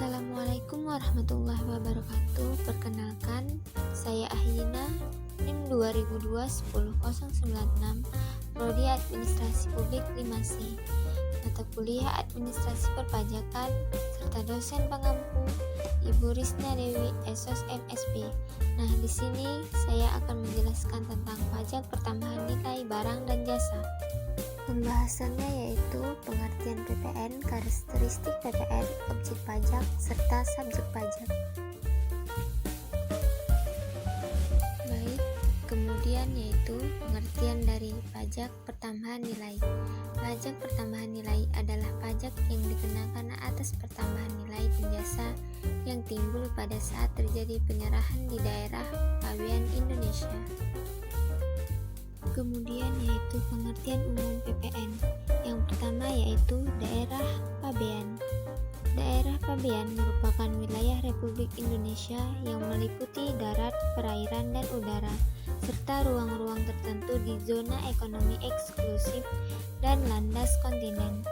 Assalamualaikum warahmatullahi wabarakatuh. Perkenalkan, saya Ahyina, NIM 2002-10096, Prodi Administrasi Publik 5C, mata kuliah Administrasi Perpajakan, serta dosen pengampu Ibu Risna Dewi, Esos MSP. Nah, di sini saya akan menjelaskan tentang pajak pertambahan nilai barang dan jasa. Pembahasannya yaitu pengertian PPN, karakteristik PPN, objek pajak, serta subjek pajak. Baik, kemudian yaitu pengertian dari pajak pertambahan nilai. Pajak pertambahan nilai adalah pajak yang dikenakan atas pertambahan nilai dan jasa yang timbul pada saat terjadi penyerahan di daerah pabean Indonesia. Kemudian yaitu pengertian umum PPN. Yang pertama yaitu daerah pabean. Daerah pabean merupakan wilayah Republik Indonesia yang meliputi darat, perairan, dan udara, serta ruang-ruang tertentu di zona ekonomi eksklusif dan landas kontinen.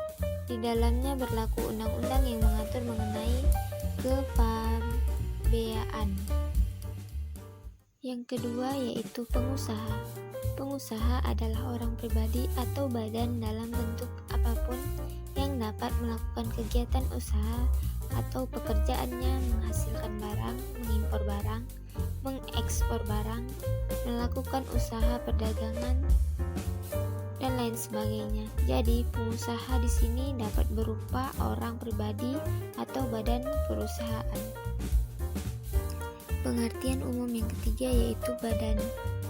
Di dalamnya berlaku undang-undang yang mengatur mengenai kepabeaan. Yang kedua yaitu pengusaha. Pengusaha adalah orang pribadi atau badan dalam bentuk apapun yang dapat melakukan kegiatan usaha atau pekerjaannya menghasilkan barang, mengimpor barang, mengekspor barang, melakukan usaha perdagangan, dan lain sebagainya. Jadi, pengusaha di sini dapat berupa orang pribadi atau badan perusahaan. Pengertian umum yang ketiga yaitu badan.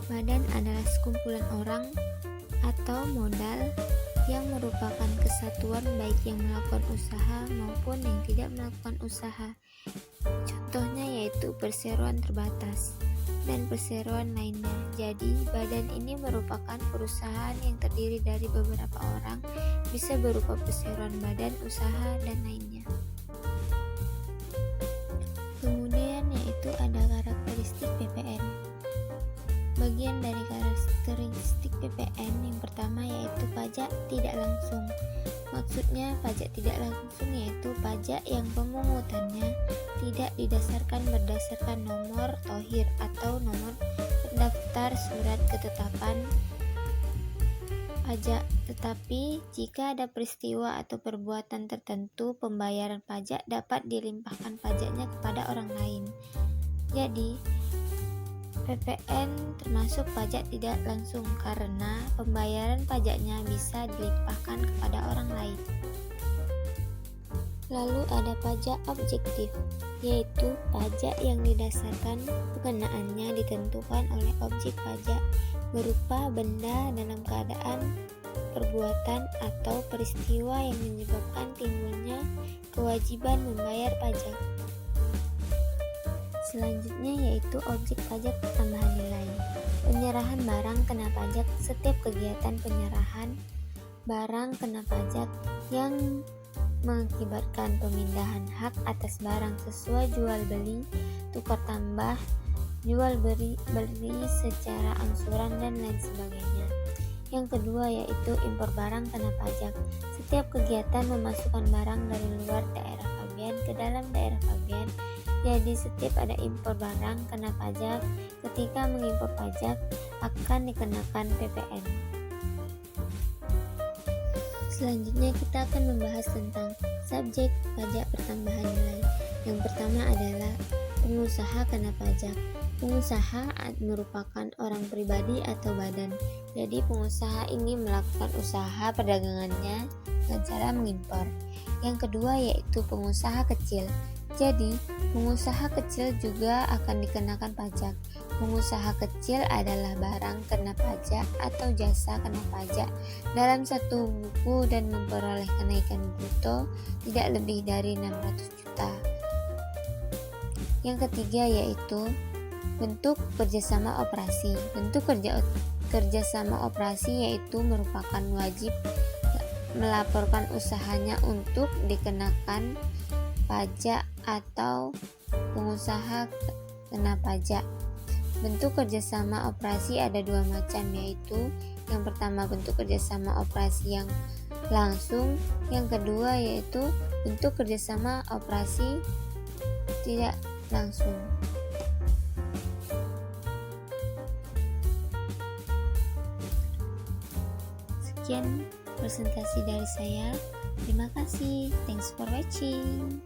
Badan adalah sekumpulan orang atau modal yang merupakan kesatuan baik yang melakukan usaha maupun yang tidak melakukan usaha. Contohnya yaitu perseroan terbatas dan perseroan lainnya. Jadi, badan ini merupakan perusahaan yang terdiri dari beberapa orang, bisa berupa perseroan badan usaha dan lainnya. Kemudian yaitu ada karakteristik PPN. Bagian dari karakteristik PPN yang pertama yaitu pajak tidak langsung. Maksudnya pajak tidak langsung yaitu pajak yang pemungutannya tidak didasarkan berdasarkan nomor tohir atau nomor pendaftar surat ketetapan pajak, tetapi jika ada peristiwa atau perbuatan tertentu, pembayaran pajak dapat dilimpahkan pajaknya kepada orang lain. Jadi PPN termasuk pajak tidak langsung karena pembayaran pajaknya bisa dilimpahkan kepada orang lain. Lalu ada pajak objektif, yaitu pajak yang didasarkan pengenaannya ditentukan oleh objek pajak berupa benda dalam keadaan perbuatan atau peristiwa yang menyebabkan timbulnya kewajiban membayar pajak. Selanjutnya yaitu objek pajak pertambahan nilai. Penyerahan barang kena pajak. Setiap kegiatan penyerahan barang kena pajak yang mengakibatkan pemindahan hak atas barang sesuai jual beli, tukar tambah, jual beli secara angsuran, dan lain sebagainya. Yang kedua yaitu impor barang kena pajak. Setiap kegiatan memasukkan barang dari luar daerah pabean ke dalam daerah pabean. Jadi setiap ada impor barang kena pajak. Ketika mengimpor pajak akan dikenakan PPN. Selanjutnya kita akan membahas tentang subjek pajak pertambahan nilai. Yang pertama adalah pengusaha kena pajak. Pengusaha merupakan orang pribadi atau badan. Jadi pengusaha ini melakukan usaha perdagangannya dengan cara mengimpor. Yang kedua yaitu pengusaha kecil. Jadi, pengusaha kecil juga akan dikenakan pajak. Pengusaha kecil adalah barang kena pajak atau jasa kena pajak dalam satu buku dan memperoleh kenaikan bruto tidak lebih dari 600 juta. Yang ketiga yaitu bentuk kerjasama operasi. Bentuk kerjasama operasi yaitu merupakan wajib melaporkan usahanya untuk dikenakan pajak atau pengusaha kena pajak. Bentuk kerjasama operasi ada dua macam, yaitu yang pertama bentuk kerjasama operasi yang langsung, yang kedua yaitu bentuk kerjasama operasi tidak langsung. Sekian presentasi dari saya. Terima kasih. Thanks for watching.